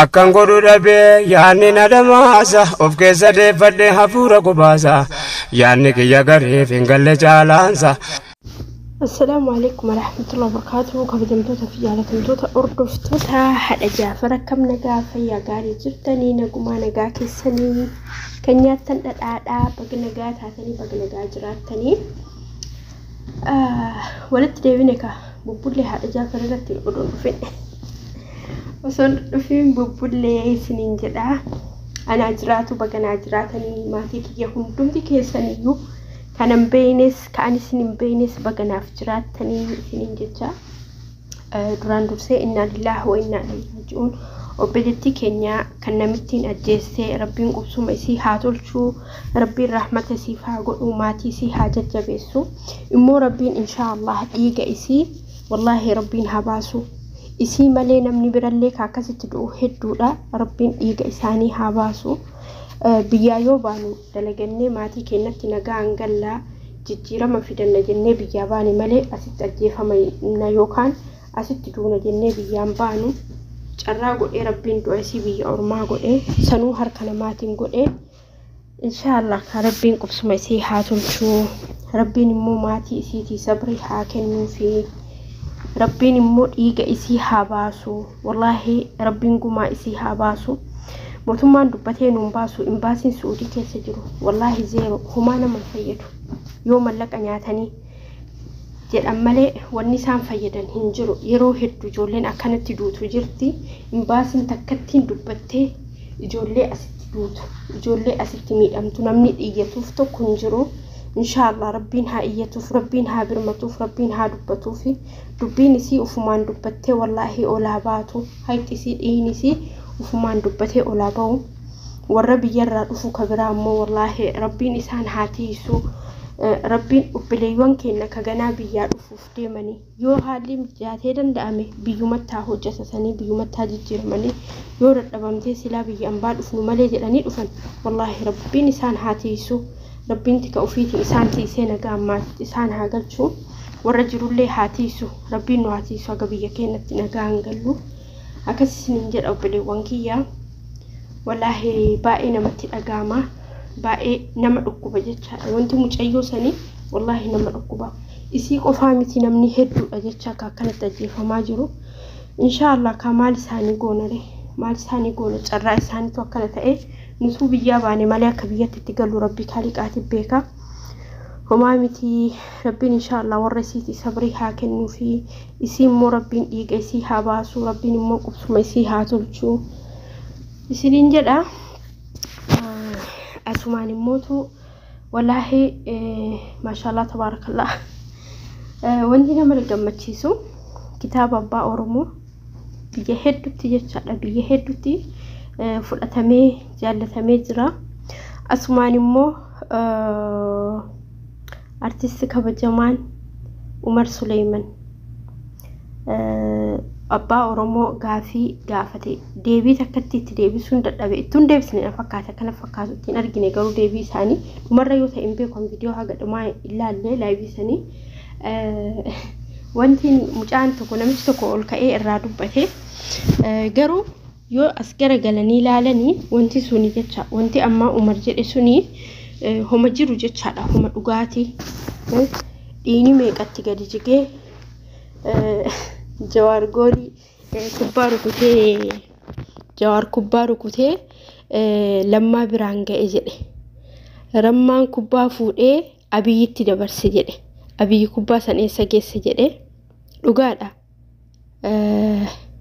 Akkan godhu dhabee yaadni na dhamaasa of keessa deeffadhee hafuura qubaasa yaadni kiyya gareef hin galle caalaansa. Assalamu alaikum warahmatullahi wabarakatuh. Kabajamtoota fi jaallatamtoota hordoftoota haadha Jaafar akkam nagaa fayyaa gaarii jirtanii nagumaa nagaa keessanii kan nyaattan dhadhaadhaa baga nagaa taatanii baga nagaa jiraattanii walitti deebine ka bubbullee haadha Jaafar irratti oduun dhufe osoo dhufin bubbullee isiniin jedha ana jiraatu baga naa jiraatanii maatii kiyya hundumti keessaniyyuu kanan beeynes kaan isinin beeynes baga naaf jiraatanii isiniin jecha duraan dursee inna lillahi wa inna ilaihi raaji'uun obboleettii keenya kan namittiin ajjeessee rabbiin qubsuma isii haa tolchuu rabbiin rahmata isiif haa godhu maatii isii haa jajjabeessu immoo rabbiin inshaallah dhiiga isii wallahi rabbiin haa baasu isii malee namni birallee akkasitti du'u hedduudha rabbiin dhiiga isaanii haa baasu biyyaa yoo baanu dalagannee maatii keenyatti nagaan gallaa jijjiirama fidanna jennee biyyaa baane malee asitti ajjeefamna yookaan asitti duuna jennee biyyaan baanu carraa godhee rabbiin du'a isii biyya ormaa godhee sanuu harka namaatiin godhee inshaallah rabbiin qubsuma isii haa tolchuu rabbiin immoo maatii isiitii sabri haa kennuufi rabbiin immoo dhiiga isii haa baasu wallahi rabbiin gumaa isii haa baasu mootummaan dubbatee nuun baasu imbaasiin Suudii keessa jiru wallahi zeero humaa nama fayyadu yoo mallaqa nyaatanii jedhan malee wanni isaan fayyadan hin jiru yeroo hedduu ijoolleen akkanatti duutu jirti imbaasiin takkattiin dubbattee ijoollee asitti duutu ijoollee asitti miidhamtu namni dhiyyatuuf tokko hin jiru inshaallah rabbiin haa iyyatuuf rabbiin haa birmatuuf rabbiin haa dubbatuuf dubbiin isii ufumaan dubbattee wallahi olaa baatu hayxi isii dhiin isii ufumaan dubbatee olaa ba'u warra biyyarraa dhufu kabiraa ammoo wallahi rabbiin isaan haa tiisu rabbiin obboleeywan keenya kaganaa biyyaa dhufuuf deemanii yoo haalli mijaatee danda'ame biyyumattaa hojjetatanii biyyumattaa jijjiiramanii yoo dadhabamtee silaa biyya ambaa dhufnu malee jedhanii dhufan wallahi rabbiin isaan haa tiisu rabbiin tika ofiitii isaan tiisee nagaa ammaatti isaan haa galchuu warra jirullee haa tiisu rabbiin nu haa tiisu aga biyya keenyatti nagaa hangallu akkasiniin jedha obboleewwan kiyyaa wallahi baay'ee namatti dhagaama baay'ee nama dhukkuba jechaadha wanti mucayyoo sanii wallahi nama dhukkuba isii qofaa miti namni hedduudha jecha akkanatti ajjeefamaa jiru inshaallah ka maal isaanii goonare maal isaanii goona carraa isaaniitu akkana ta'e nutu biyyaa baane malee akka biyyatti itti galu rabbi kaaliqaatiif beeka homaa miti rabbiin inshaallah warra isiitii sabrii haa kennuufi isii immoo rabbiin dhiiga isii haa baasu rabbiin immoo qubsuma isii haa tolchuu isiniin jedha asumaan immootu wallahi maashaallah tabaarakallah wanti nama gammachiisu kitaaba abbaa oromoo biyya hedduutti jechaadha biyya hedduutti fudhatamee jaallatamee jira asumaan immoo artisti kabajamaan Umar Sulaiman abbaa oromoo gaafii gaafate deebii takkatti itti deebisuun dadhabe ittuun deebisne fakkaata kana fakkaatutti argine garuu deebii isaanii dhumarra yoo ta'in beekan viidiyoo haga dhumaa ilaalle laayibisanii wanti mucaan tokko namichi tokko ol ka'ee irraa dubbate garuu yoo as garagalanii ilaalanii wanti suni jecha wanti amma Umar jedhe suni homa jiru jechaadha homa dhugaatii dhiini meeqatti gadi jigee Jawar Goli kubbaa rukutee Jawar kubbaa rukutee lammaa biraan ga'e jedhe rammaan kubbaa fuudhee abiyyitti dabarse jedhe abiyyi kubbaa san eessa geesse jedhe dhugaadha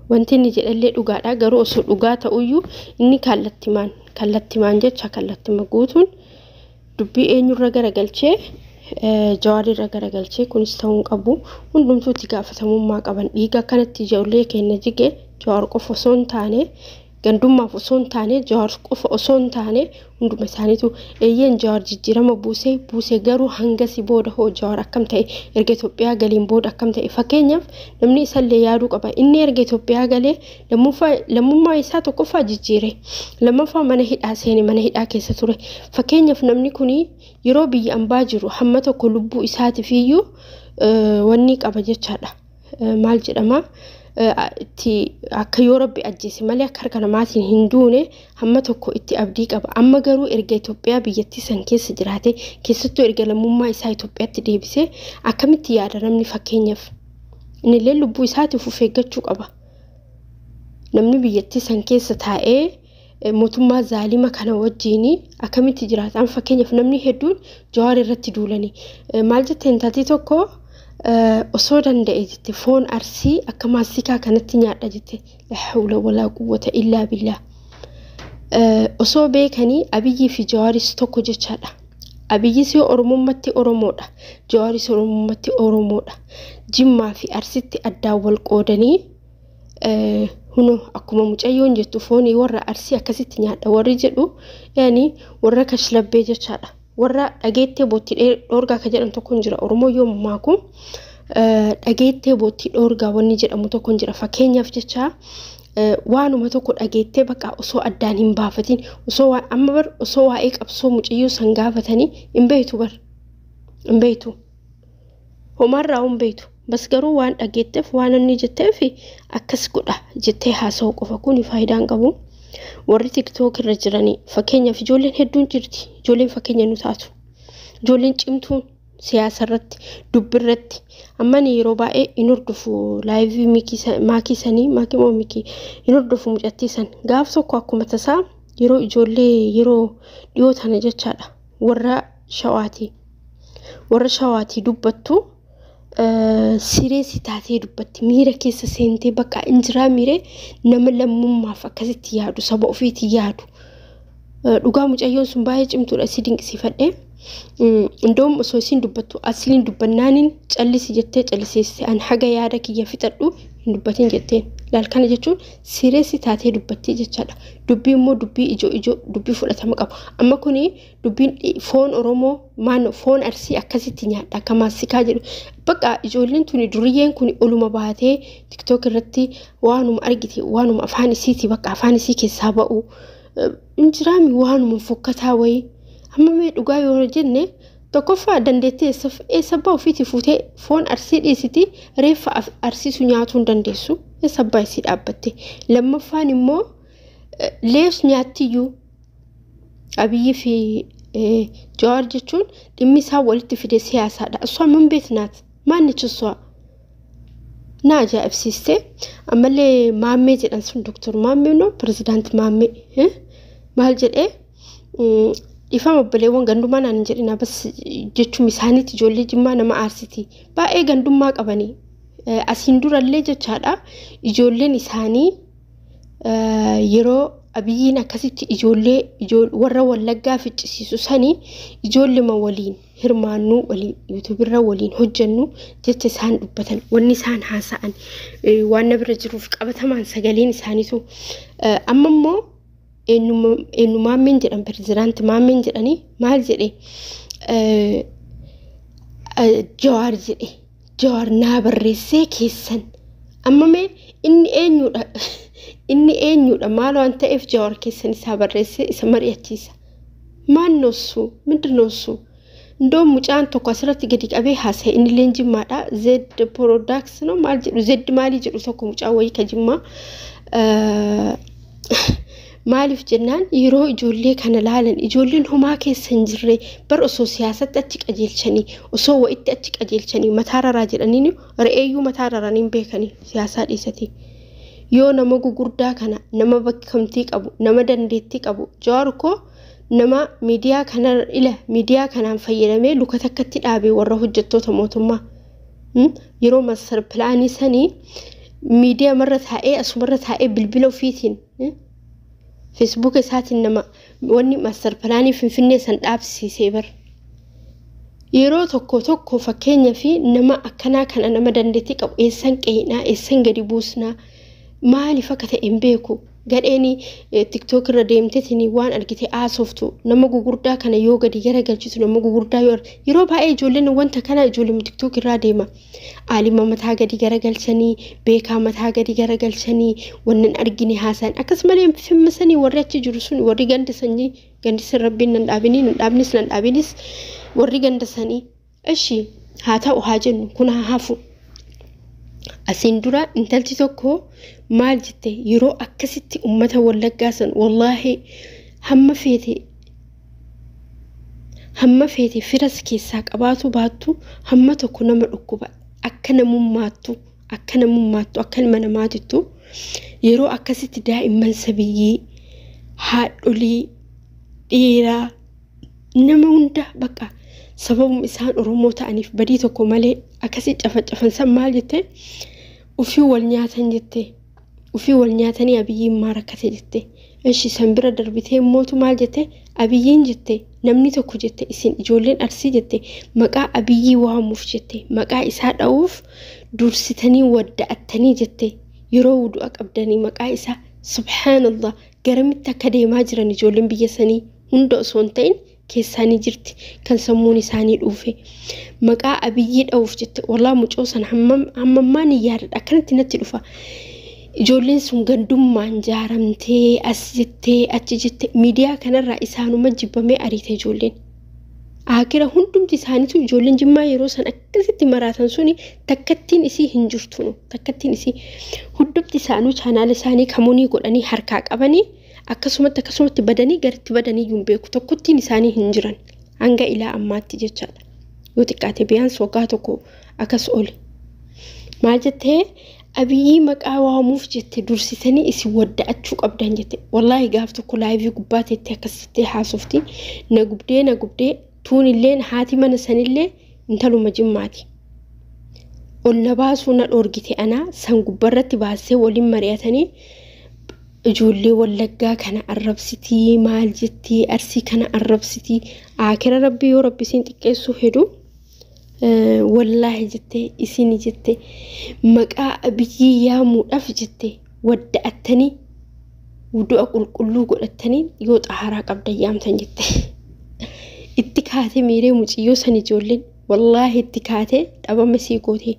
wanti inni jedhallee dhugaadha garuu osoo dhugaa ta'uyyuu inni kallattimaan jecha kallattima guutuun dubbii eenyurra garagalchee Jawar irra garagalchee kunis ta'uun qabu hundumtuutti gaafatamummaa qaban dhiiga kanatti ijoollee keenya jige Jawar qofa osoo hin taane gandummaaf osoo hin taane Jawar qofa osoo hin taane hunduma isaaniitu eeyyeen Jawar jijjiirama buusee garuu hangasi booda hoo Jawar akkam ta'e erga Itoophiyaa galiin booda akkam ta'e fakkeenyaaf namni isallee yaaduu qaba inni erga Itoophiyaa galee lammummaa isaa tokkoffaa jijjiire lammaffaa mana hidhaa seene mana hidhaa keessa ture fakkeenyaaf namni kuni yeroo biyya ambaa jiru hamma tokko lubbuu isaatiif iyyuu wanni qaba jechaadha maal jedhama itti akka yoo rabbi ajjeese malee akka harka namaatiin hin duune hamma tokko itti abdii qaba. Amma garuu erga Itoophiyaa biyyattii san keessa jiraate keessattuu erga lammummaa isaa Itoophiyaatti deebisee akkamitti yaada namni fakkeenyaaf innillee lubbuu isaatiif of eeggachuu qaba. Namni biyyattii san keessa taa'ee mootummaa zaalima kana wajjiin akkamitti jiraataan fakkeenyaaf namni hedduun Jawaar irratti duulanii maal jetteen taatee tokko osoo danda'e jette foon arsii akka maasikaa kanatti nyaadha jette la hawla wala quwwata illa billah. Osoo beekanii Abiyyi fi Jawaaris tokko jechaadha. Abiyyis Oromommatti Oromoodha, Jawaaris Oromommatti Oromoodha. Jimmaa fi Arsitti addaan wal qoodanii huno akkuma mucayyoon jettu foonii warra Arsii akkasitti nyaadha warri jedhu yaani warra kashlabbee jechaadha. Warra dhageettee bootti dhoorgaa ka jedhamu tokko jira Oromoo yoommaa kun dhageettee bootti dhoorgaa wanni jedhamu tokko jira. Fakkeenyaaf jecha waanuma tokko dhageettee bakka osoo addaan hin baafatin osoo amma bar osoo waa'ee qabsoo mucayyoo san gaafatanii hin beektu bar hin beektu homarraa hin beektu. Bas garuu waan dhageetteef waan inni jetteef akkas godha jettee haasa'u qofa kun faayidaan qabu. Warri TikTok irra jiranii fakkeenyaaf ijoolleen hedduun jirti. Ijoolleen fakkeenya nu taatu. Ijoolleen cimtuun siyaasa irratti dubbi irratti amma yeroo baay'ee in hordofu live maakii in hordofu mucattiisan gaaf tokko akkuma tasaa yeroo ijoollee yeroo dhiyoo tana jechaadha warra shawaatii dubbattu siree si taatee dubbatti miira keessa seentee bakka injiraa miiree nama lammummaaf akkasitti yaadu saba ofiitii yaadu dhugaa mucayyoon sun baay'ee cimtuudha si dinqisiifadhe. Indoom osoo isin dubbattu asliin dubbannaanin callisi jettee calliseesse an haga yaada kiyya fixadhu hin dubbatin jetteen laal kana jechuun siree si taatee dubbatti jechaadha. Dubbii immoo dubbii ijoo dubbii fudhatama qabu. Amma kuni dubbiin foon Oromoo maan foon Arsii akkasitti nyaadha akka maasikaa jedhu bakka ijoolleen tuni duriyyeen kuni oluma baatee TikTok irratti waanuma argite waanuma afaan isiiti bakka afaan isii keessaa ba'u injiraami waanuma fokkataa wayii. Amma mee dhugaa yoo jenne tokkoffaa dandeettee sabbaa ofiitii fuutee foon Arsii dhiisiti reeffa Arsiisu nyaatuu hin dandeessu sabbaa isii dhaabbatte. Lammaffaan immoo lees nyaattiyyuu Abiyyi fi Jawaar jechuun dhimmi isaa walitti fide siyaasaadha. Osoo min beeknaat maannichi osoo na ajaa'ibsiiste ammallee Maammee jedhan sun Dr. Maammee no Pirezidaanti Maammee maal jedhee ifama obboleewwan gandummaa naan jedhina bas jechuun isaaniitti ijoollee Jimmaa nama Arsiti baay'ee gandummaa qabanii asiin durallee jechaadha ijoolleen isaanii yeroo Abiyyiin akkasitti ijoollee warra Wallaggaa ficcisiisu sanii ijoollema waliin hirmaannuu waliin YouTube irra waliin hojjennu jecha isaan dubbatan wanni isaan haasa'an waan na bira jiruuf qabatamaan sagaleen isaaniitu amma immoo eenyu Maammeen jedhan Pirezidaanti Maammeen jedhanii maal jedhee Jawaar jedhe Jawaar naa barreessee keessan amma mee inni eenyudha maal waan ta'eef Jawaar keessan isaa barreessee isa mari'achiisa maan noosu mindin noosu ndoo mucaan tokko asirratti gadi qabee haasa'e inni leen Jimmaadha Z Products no maal jedhu Z maali jedhu tokko mucaa wayii ka Jimmaa maaliif jennaan yeroo ijoollee kana laalan ijoolleen homaa keessa hin jirre bar osoo siyaasatti achi qajeelchanii osoo wa'itti achi qajeelchanii mataararaa jedhanii re'eeyyuu mataararaniin beekanii siyaasaa dhiisati yoo nama gugurdaa kana nama bakkamtii qabu nama dandeettii qabu Jawaar ko nama miidiyaa kanaan fayyadamee luka takkatti dhaabee warra hojjettoota mootummaa yeroo master pilaanii sanii miidiyaa marra taa'ee asumarra taa'ee bilbila ofiitiin Facebook isaatiin nama wanni master pilaanii Finfinnee san dhaabsiisee bar yeroo tokko fakkeenya fi nama akkanaa kana nama dandeettii qabu eessan qe'inaa eessan gadi buusnaa maaliif akka ta'e hin beeku gadheeni TikTok irra deemteetini waan argite aasoftu nama gugurdaa kana yoo gadi garagalchitu nama gugurdaa yeroo baay'ee ijoolleen wanta kana ijoolleen TikTok irraa deema aalima mataa gadi garagalchanii beekaa mataa gadi garagalchanii wannan argine haasan akkasumalee filmasanii warri achi jiru sun warri gandisan rabbiin nan dhaabinis warri gandasanii eshi haa ta'u haa jennu kun haa hafu asindura intalti tokko maal jette yeroo akkasitti ummata Wallaggaa san wallahi hamma feete firas keessaa qabaatu baattu hamma tokko nama dhukkuba akka namummaattu akka ilma namaatittu yeroo akkasitti daa'imman sabiyyii haadholii dhiiraa nama hunda bakka sababum isaan Oromoo ta'aniif badii tokko malee akkasi cafan san maal jette ufii wal nyaatanii abiyyiin maa rakkate jette ishi san bira darbitee mootu maal jette abiyyiin jette namni tokko jette isin ijoolleen Arsii jette maqaa abiyyii waamuuf jette maqaa isaa dha'uuf dursitanii wadda'attanii jette yeroo wudu'a qabdanii maqaa isaa subhanallah garamitti akka deemaa jiran ijoolleen biyya sanii hunda osoo hin ta'in keessaanii jirti kan sammuun isaanii dhuufe maqaa abiyyii dha'uuf jette wallahi mucoo san hammammaan yaadadha akkanatti natti dhufa ijoolleen sun gandummaan jaaramtee as jettee achi jette miidiyaa kanarraa isaanuma jibbamee ariite ijoolleen akira hundumti isaaniitu ijoolleen Jimmaa yeroo san akkasitti maraatan suni takkattiin isii hin jirtu takkattiin isii hundumti isaanuu chaanaal isaanii kamuunii godhanii harkaa qabanii akkasumatti badanii garitti badanii yuun beeku tokkottiin isaanii hin jiran hanga ilaa ammaatti jechaadha yoo xiqqaate biyyaans waggaa tokko akkas oli maal jettee abiyyii maqaa waamuuf jette dursitanii isi wadda'achuu qabdan jette wallahi gaaf tokko laayivii gubbaateetti akkasitti haasofti na gubdee tuun illeen haati mana sanillee intaluma Jimmaati ol na baasuu na dhoorgite anaa san gubbarratti baasee waliin mari'atanii ijoollee Wallaggaa kana arrabsitii maal jettii Arsii kana arrabsitii akira rabbi yoo rabbi siin xiqqeessuu hedu wallahi jette isini jette maqaa abiyyii yaamuudhaaf jette wadda'attanii wudu'a qulqulluu godhattanii yoo xaharaa qabdan yaamtan jette itti kaatee miiree muciyyoo san ijoolleen wallahi itti kaatee dhabama sii gootee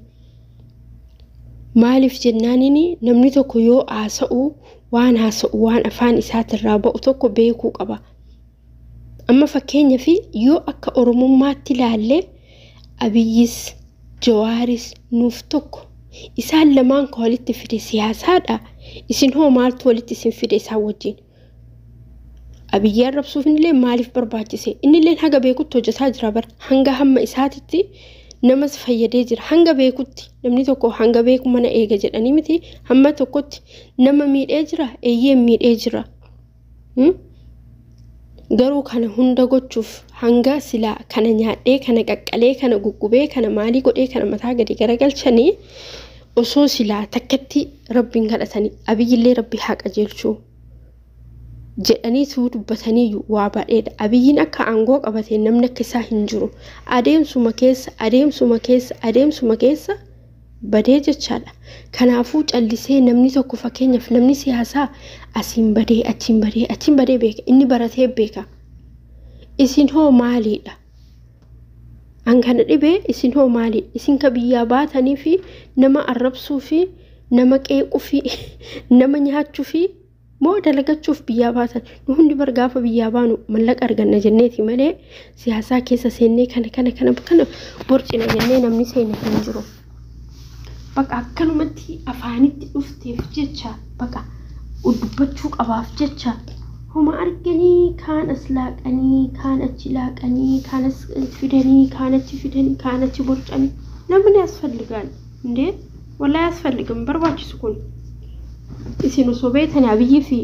maaliif jennaanini namni tokko yoo haasa'u waan afaan isaatirraa ba'u tokko beekuu qaba amma fakkeenya fi yoo akka oromummaatti ilaalle abiyyis jawaaris nuuf tokko isaan lamaan ka walitti fide siyaasaadha isin hoo maaltu walitti isin fide isaan wajjin abiyyi arrabsuuf illee maaliif barbaachise inni illee haga beekutti hojjetaa jira bar hanga hamma isaatitti namas fayyadee jira hanga beekutti namni tokko hanga beeku mana eega jedhanii miti hamma tokkotti nama miidhee jira eeyyee miidhee jira garuu kana hunda gochuuf hanga silaa kana nyaadhee kana qaqqalee kana guggubee kana maalii godhee kana mataa gadi garagalchanii osoo silaa takkatti rabbiin kadhatanii abiyyillee rabbi haa qajeelchuu jedhanii tuu dubbatanii waa baadheedha abiyyiin akka aangoo qabatee namni akka isaa hin jiru adeemsuma keessa badee jechaadha kanaafuu callisee namni tokko fakkeenyaaf namni siyaasaa asiin badee beeka inni baratee beeka isin hoo maaliidha angana dhibee isin hoo maaliidha isin ka biyyaa baatanii fi nama arrabsuu fi nama qeequu fi nama nyaachuu fi moo dalagachuuf biyyaa baatan nu hundi bargaafa biyyaa baanu mallaqa arganna jenneeti malee siyaasaa keessa seennee kana borcina jennee namni seenne hin jiru baqa akkanumatti afaanitti dhufteef jecha baqa dubbachuu qabaaf jecha homa arganii kaan as laaqanii kaan achi laaqanii kaan as fidanii kaan achi fidanii kaan achi borcanii namni asfalligaan indee wallahi asfalligan barbaachisu kun isin osoo beektan abiyyi fi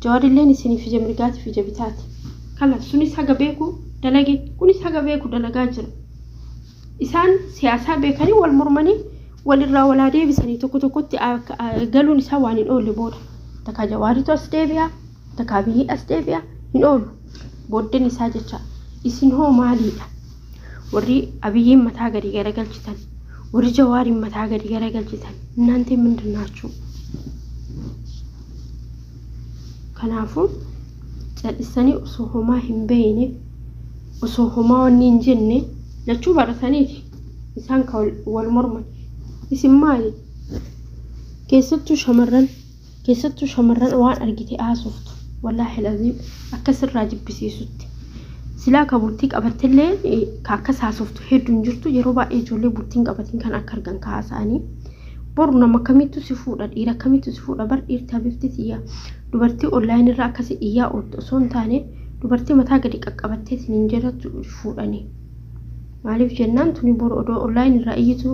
jawaarilleen isiniif jamirgaati fi jabitaati kala sunis haga beeku dalage kunis haga beeku dalagaa jira isaan siyaasaa beekanii wal mormanii walirraa walaa deebisanii tokkotti galuun isaa waan hin oolle booda takka jawaaritu as deebi'a takka abiyyi as deebi'a hin oolu booddeen isaa jecha isin hoo maaliidha warri abiyyiin mataa gadi garagalchitan warri jawaariin mataa gadi garagalchitan እናንተ ምንድን ናችሁ kanaafu callisanii osoo homaa hin beeyne osoo homaa wanni hin jenne lachuu barataniiti isaan ka wal morman isin maali keessattuu shamarran waan argite haasoftu wallaahi laziim akkasirraa jibbisiisutti silaa ka bultii qabattillee ka akkas haasoftu hedduun jirtu yeroo baay'ee ijoollee bultiin qabatiin kan akka argan ka haasa'anii boru nama kamitu si fuudha dhiira kamitu si fuudha bar dhiirtaa bifti tiyya dubartii online irraa akkasi iyyaa osoo hin taane dubartii mataa gadi qaqqabattee siniin jedhatu fuudhanii maaliif jennaan tuni boru odoo online irraa iyyitu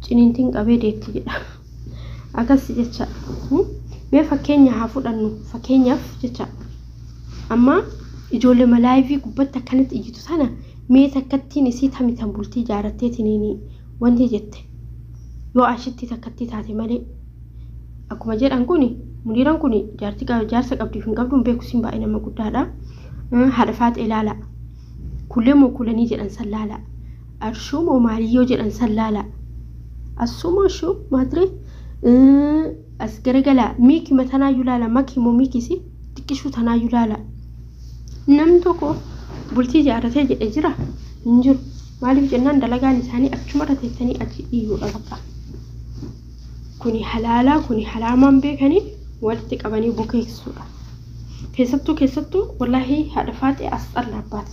ciniintiin qabee deetti jedha akkas jecha mee fakkeenya haa fudhannu fakkeenyaaf jecha amma ijoollee malaayivii gubbatti akkanatti iyyitu sana mee takkattiin isii tamitan bultii jaarattee tiniini wanti jette yoo ashitti takkatti taate malee akkuma jedhan kuni muniiraan kuni jaarsa qabdiif hin qabduun beeku siin baay'ee nama guddaadha haadha faate ilaala kullee moo kulanii jedhan sallaala arshuu moo maaliyyoo jedhan sallaala asuma shuu maadree as garagala miki matanaa yulaala maki moo mikisi xiqqishuu tanaa yulaala namni tokko bultii jaaratee jedhe jira hin jiru maaliif jennaan dalagaan isaanii achumarra teessanii achi dhiyyuudha bakka kuni halaalaa kuni halaamaan beekanii walitti qabanii bukeessuudha keessattuu wallahi haadha faate as xallabbaat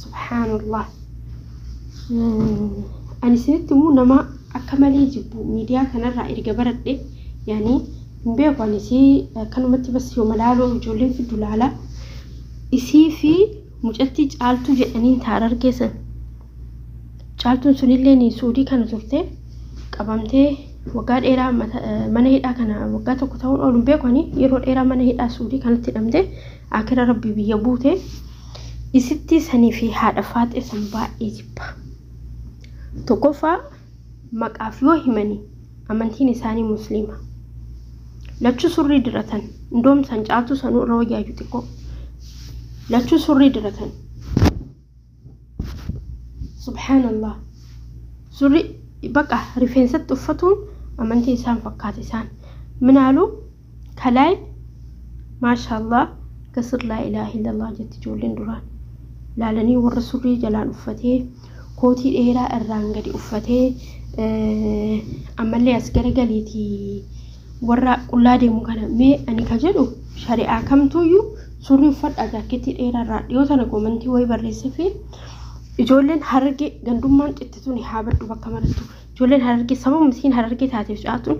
subhaanallah ani isinitti immoo nama akka malee jibbu miidiyaa kanarraa erga baradhe yaani hin beeku ani isii kanumatti bas yoo malaaloo ijoolleen fiddu laala isii fi mucatti caaltuu jedhaniin taara argeessan caaltuun sunillee ni suudii kana turte qabamtee waggaa dheeraa mana hidhaa kana waggaa tokko ta'uun ooluun beeku ani yeroo dheeraa mana hidhaa suudii kanatti hidhamte akira rabbii biyya buute isitti sanii fi haadha faate san baay'ee jibba tokkoffaa maqaaf yoo himanii amantiin isaanii musliima lachuu surrii diratan ndoomsan caaltuu sanuu irra wayyaayyu xiqqoo lachuu surrii diratan subhaanallah surrii baqa rifeensatti uffatuun amantii isaan fakkaate isaan minaalu kalaay maashaallah kasir laa ilaaha illallah jetti ijoolleen duraan laalanii warra surrii jalaan uffatee kootii dheeraa irraan gadi uffatee ammallee as garagaliitii warra qullaa deemu kana mee ani ka jedhu shari'aa kamtuyyuu surrii uffadhaa jaakeetii dheeraa irraa dhiyoo tana komantii wayii barreesse fi ijoolleen harargee gandummaan xittituun haa baddu bakka marattu ijoolleen harargee sababni isiin harargee taateef caatuun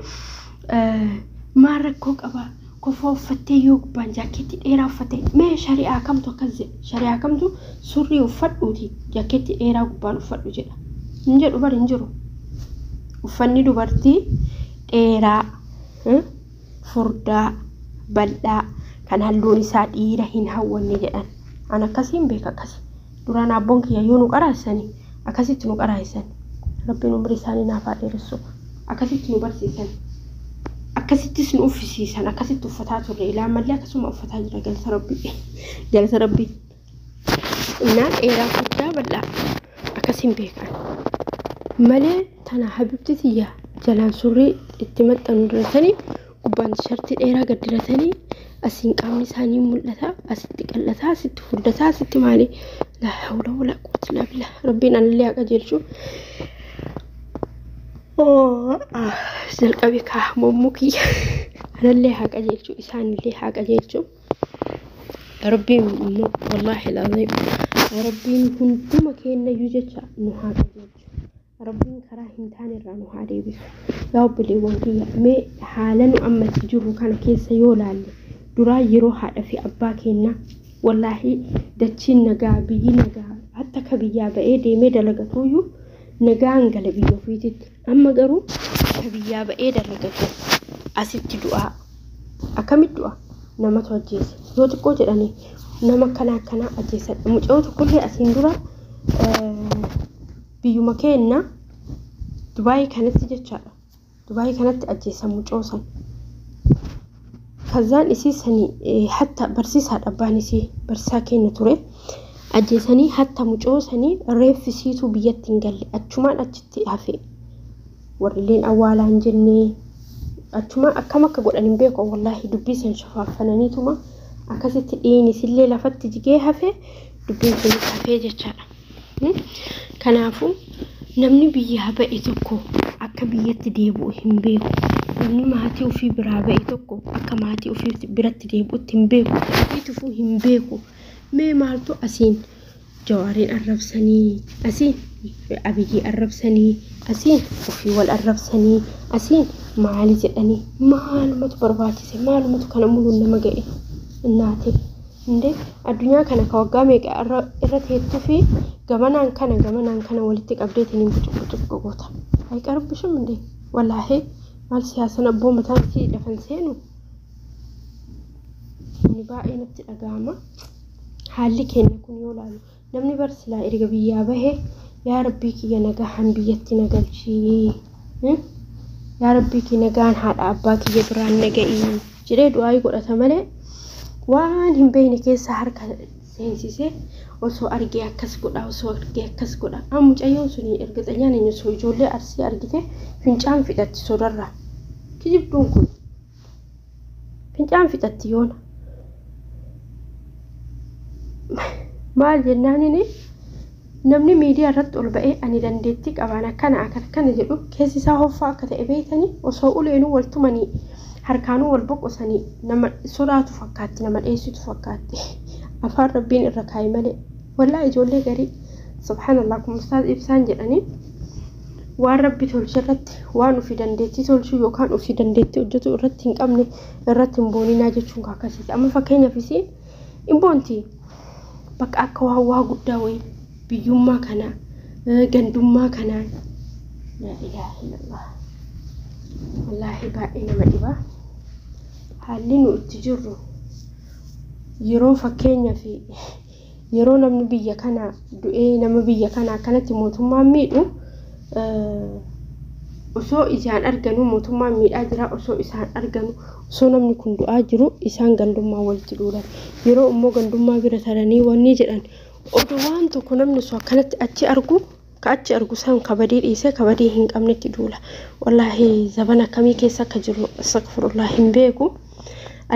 maal rakkoo qaba kofoo uffattee yoo gubbaan jaakeetii dheeraa uffatte mee shari'aa kamtu akkas jedhe shari'aa kamtu surrii uffadhuuti jaakeetii dheeraa gubbaan uffadhu jedha hin jedhu bari hin jiru uffanni dubartii dheeraa furdaa bal'aa kan halluun isaa dhiira hin hawwanne jedhan an akkasiin beeka akkasi duraan abboon kiyya yoo nu qaraasanii akkasitti nu qaraasan rabbiin umrii isaanii naaf haa dheeressu akkasitti nu barsiisan akkasittis nu uffisiisan akkasitti uffataa turre ilaa mallee akkasuma uffataa jira galata rabbii innaan dheeraa furdaa bal'aa akkasiin beekan malee tana habibti tiyya jalaan surrii itti maxxanu diratanii gubbaan shartii dheeraa gad diratanii asiin qaamni isaanii mul'ata asitti qallataa asitti furdataa asitti maali la hawla wala quwwata illa billah rabbiin anallee haa qajeelchu jalqabe kaa mommuki anallee haa qajeelchu isaanillee haa qajeelchu rabbiin wallahi alazim rabbiin hunduma keenya yujecha nu haa qajeelchu rabbiin karaa hin taane irraa nu haa deebisu yaa obboleewwan kiyya mee haala nu ammatti jirru kana keessa yoo laalle duraa yeroo haadha fi abbaa keenya wallahi dachiin nagaa biyyi nagaa hatta ka biyyaa ba'ee deemee dalagatuyyuu nagaan gala biyya ofiititti amma garuu ka biyyaa ba'ee dalagatu asitti du'aa akkamitti du'a namatu ajjeese yoo xiqqoo jedhanii nama akkanaa ajjeesan mucaa tokkollee asiin dura biyyuma keenya Dubaay kanatti jechaadha Dubaay kanatti ajjeesan mucoosan kazaan isiisanii hatta barsiisaa dhabbaan isii barsiisaa keenya ture ajjeesanii hatta mucoosanii reeffisiituu biyyatti hin galle achumaan achitti hafe warrilleen awwaalaa hin jennee achumaan akkam akka godhan hin beeku wallahi dubbii san shafaaffananiituma akkasitti dhiinisillee lafatti jigee hafe dubbiin sun hafee jechaadha kanaafuu namni biyyaa ba'e tokko akka biyyatti deebi'u hin beeku namni maatii ofii biraa ba'e tokko akka maatii ofii biratti deebi'utti hin beeku ofiitifuu hin beeku mee maaltu asiin jawaariin arrabsanii asiin abiyyii arrabsanii asiin ofii wal arrabsanii asiin maali jedhanii maalumatu barbaachise maalumatu kana muluun nama ga'e innaate inde addunyaa kana ka waggaa meeqa irra teettuu fi gamanaan kana walitti qabdeetiin bucuq goota ay qarbishum inde wallaahi maal siyaasan abboo mataan si dafan seenu ni baay'ee natti dhaga'ama haalli keenya kun yoo laalu namni barsilaa erga biyyaa bahee yaa rabbii kiyya nagahan biyyatti nagalchii yaa rabbii kiyya nagahan haadha abbaa kiyya biraan naga'ii jedhee du'aa godhata malee waan hin beekne keessa harka seensisee osoo argee akkas godha mucayyoon suni erga xayyaan eenyu soo ijoollee arsii argite fincaan fixatti sodarra kijibduun kun fincaan fixatti yoona maal jennaanini namni miidiyaa irratti ol ba'ee ani dandeettii qabaan akkana jedhu keessi isaa hoffaa akka ta'e beekanii osoo uleenuu waltumanii harkaanuu wal boqosanii nama sodaatu fakkaatti nama dheessitu fakkaatti afaan rabbiin irra kaa'e malee wallaahi ijoollee garii subhaanallah kun ustaaz ibsaan jedhanii waan rabbi tolche irratti waan ofii dandeettii tolchuu yookaan ofii dandeettii hojjetu irratti hin qabne irratti hin booninaa jechuun akkasiiti amma fakkeenyaaf isiin hin boontii bakka akka waa guddaa wayii biyyummaa kana gandummaa kanaan la ilaha illallah wallahi baay'ee nama dhibaa haalli nu itti jirru yeroo fakkeenyaa fi yeroo namni biyya kana du'ee nama biyya kana akkanatti mootummaan miidhu osoo isaan arganu mootummaan miidhaa jira osoo isaan arganu osoo namni kun du'aa jiru isaan gandummaa walitti dhuulan yeroo immoo gandummaa bira taranii wanni jedhan oduu waan tokko namni soo akkanatti achi argu san kabadii dhiisee kabadii hin qabnetti duula wallaahi zabana kamii keessa akka jiru astaghfirullah hin beeku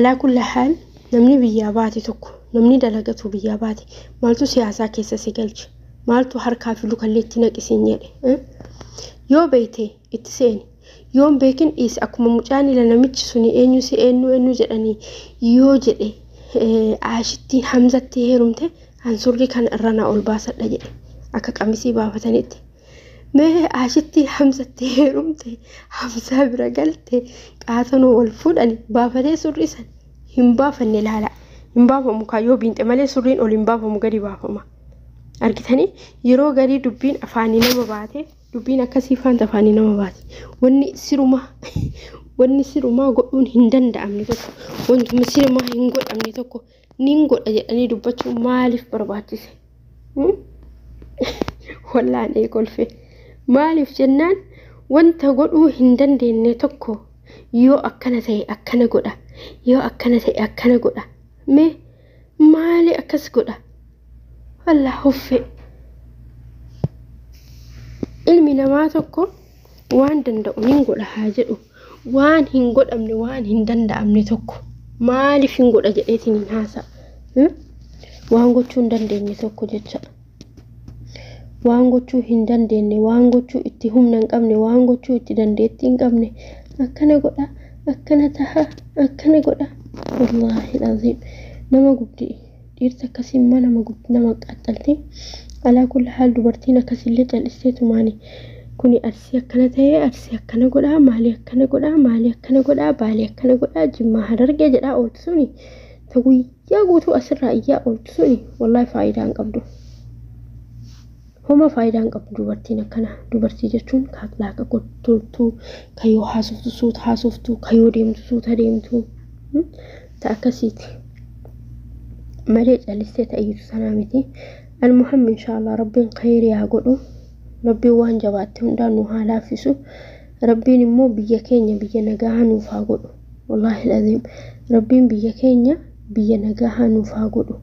alaa kulli haal namni biyyaa baate tokko namni dalagatu biyyaa baate maaltu siyaasaa keessa si galche maaltu harkaa fi lukalleetti naqisiin jedhe yoo beekte itti seeni yoo beekin dhiise akkuma mucaan ila namichi suni eenyu jedhanii yoo jedhe aashittiin hamzatti heerumte hansurri kan irrana ol baasadha jedhe akka qamisii baafatanitti mee aashittiin hamzatti heerumte hamzaa bira galte qaatanoo wal fuudhani baafatee surri san hin baafanne laala hin baafamu kaayoo biinte malee surriin ol hin baafamu gadi baafama argitanii yeroo gadi dubbiin afaanii nama baate dubbiin akkasii faanta afaanii nama baate wanni sirumaa godhuun hin danda'amne tokko wantuma sirumaa hin godhamne tokko nin godha jedhanii dubbachuun maaliif barbaachise wallaan eekolfe maaliif jennaan wanta godhuu hin dandeenye tokko yoo akkana ta'e akkana godha yoo akkana ta'e akkana godha mee maali akkas godha wallah hoffe ilmi namaa tokko waan danda'u nin godha haa jedhu waan hin godhamne waan hin danda'amne tokko maaliif hin godha jedheetiin hin haasa waan gochuu hin dandeenye tokko jecha waan gochuu hin dandeenye waan gochuu itti humna hin qabne waan gochuu itti dandeettii hin qabne akkana godha akkana taha akkana godha wallahi alazim nama gubdi dhiirta akkasiin nama qaxxalti alaa kulli haal dubartiin akkasillee callisteetu maani kuni arsii akkana ta'ee arsii akkana godha maali akkana godha maali akkana godha baali akkana godha jimmaa harargee jedhaa ooltu suni ta guyyaa guutuu asirraa iyyaa ooltu suni wallahi faayidaa hin qabdu homa faayidaa hin qabdu dubartiin akkana dubartii jechuun kaaklaaqa qottoltuu kayoo haasoftu suuta haasoftu kayoo deemtu suuta deemtu ta akkasiiti malee callistee ta'eetu sanaa miti المهم إن شاء الله ربي خير يا قدو ربي وان جبات هندانو هالا فيسو ربي نمو بيا كينيا بيا نقاهانو فاقدو والله العظيم ربي بيا كينيا بيا نقاهانو فاقدو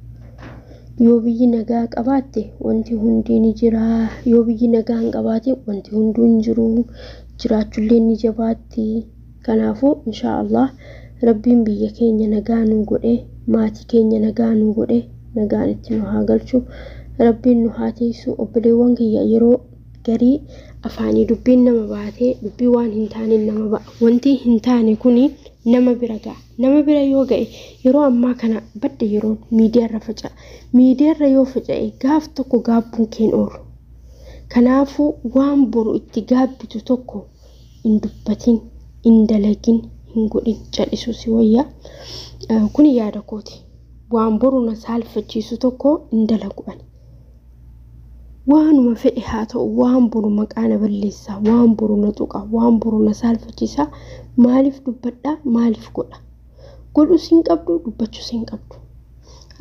يو بيا نقاك أباتي وانتي هنديني جراه يو بيا نقاهن أباتي وانتي هندون جرو جراتو ليني جباتي كنافو إن شاء الله ربي بيا كينيا نقاهنو قده ماتي كينيا نقاهنو قده نقاهنتي نوها rabbiin nu haateessu obboleewwan kiyya yeroo garii afaanii dubbiin nama baatee dubbii waan hin taane nama ba'a wanti hin taane kuni nama bira ga'a nama bira yoo ga'e yeroo ammaa kana badda yeroo miidiyaarra faca'a miidiyaarra yoo faca'e gaaf tokko gaabbuun keen oolu kanaafuu waan boru itti gaabbitu tokko hin dubbatin indalagin hin godhin callisuu si wayya kun yaada kooti waan boru na saalfachiisu tokko indalagu ani waanuma fedhe haa ta'u waan boru maqaana balleessa waan boru na tuqa waan boru na saalfachiisa maaliif dubbadha maaliif godhu sin qabdu dubbachuu sin qabdu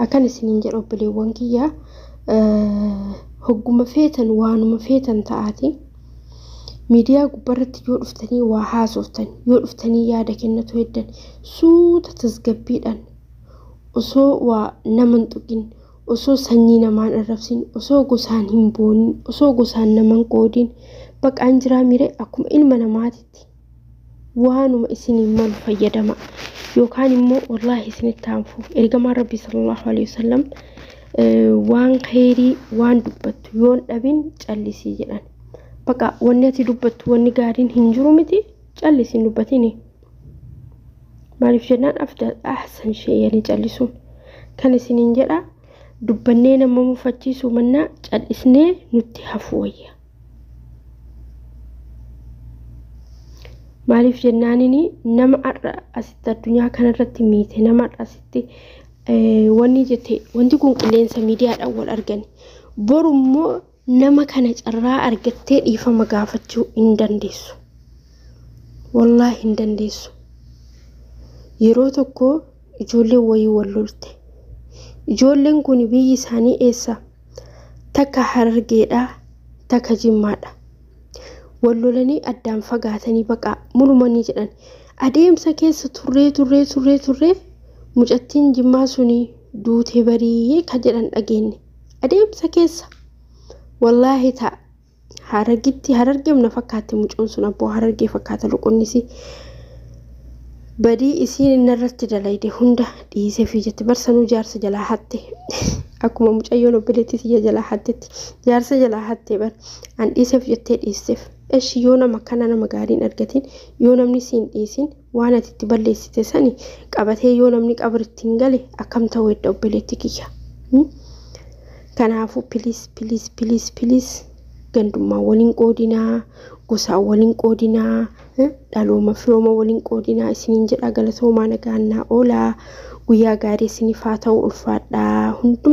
akkan isiniin jedhu obboleewwan kiyya hogguma feetan waanuma feetan ta'ati miidiyaa gubbarratti yoo dhuftanii waa haasoftan yoo dhuftanii yaada kennatu heddan suuta tasgabbiidhaan osoo waa naman tuqin osoo sanyii namaan arrabsin osoo gosaan hin boonin osoo gosaan naman qoodin baqaan jiraa mire akkuma ilma namaatitti waanuma isiniin malu fayyadama yookaan immoo wallahi isinitti aanfu ergamaa rabbii sallallahu alayhi wasallam waan khayrii waan dubbattu yoon dhabin callisii jedhan baqa wanni ati dubbattu wanni gaariin hin jiru miti callisiin dubbatini maaliif jennaan afdal ahsan shay'ani callisuun kan isiniin jedha dubbannee nama mufachiisu manna callisnee nutti hafu wayya maaliif jennaanini nama arra asitti addunyaa kanarratti miite nama arra asitti wanni jette wanti kun qilleensa miidiyaadhaan wal argani borummoo nama kana carraa argattee dhiifama gaafachuu hin dandeessu wallahi hin dandeessu yeroo tokko ijoollee wayii wal lolte ijoolleen kun biyyi isaanii eessa takka Harargeedha takka Jimmaadha wal lolanii addaan fagaatanii baqa mulumanii jedhan adeemsa keessa turree mucattiin Jimmaa suni duutee barii ka jedhan dhageenye adeemsa keessa wallahi ta Harargeemna fakkaate mucoon sun abboo Harargee fakkaata luqunnisi badii isiin irratti dalayde hunda dhiisee fi jette barsanuu jaarsa jalaa hatte akkuma mucayyoon obboleettii siya jalaa hattetti jaarsa jalaa hatte bar an dhiisee fi jettee dhiiseef eshi yoo nama kana nama gaariin argatin yoo namni siin dhiisin waan ati itti balleessite sani qabatee yoo namni qabrittiin gale akkam ta'u edda obboleettii kiyya kanaafu please gandummaa waliin qoodinaa gosaa waliin qoodinaa dhalooma firooma waliin qoodinaa isiniin jedha galatoomaa nagaannaa oolaa guyyaa gaarii isiniif haa ta'u ulfaadhaa hundum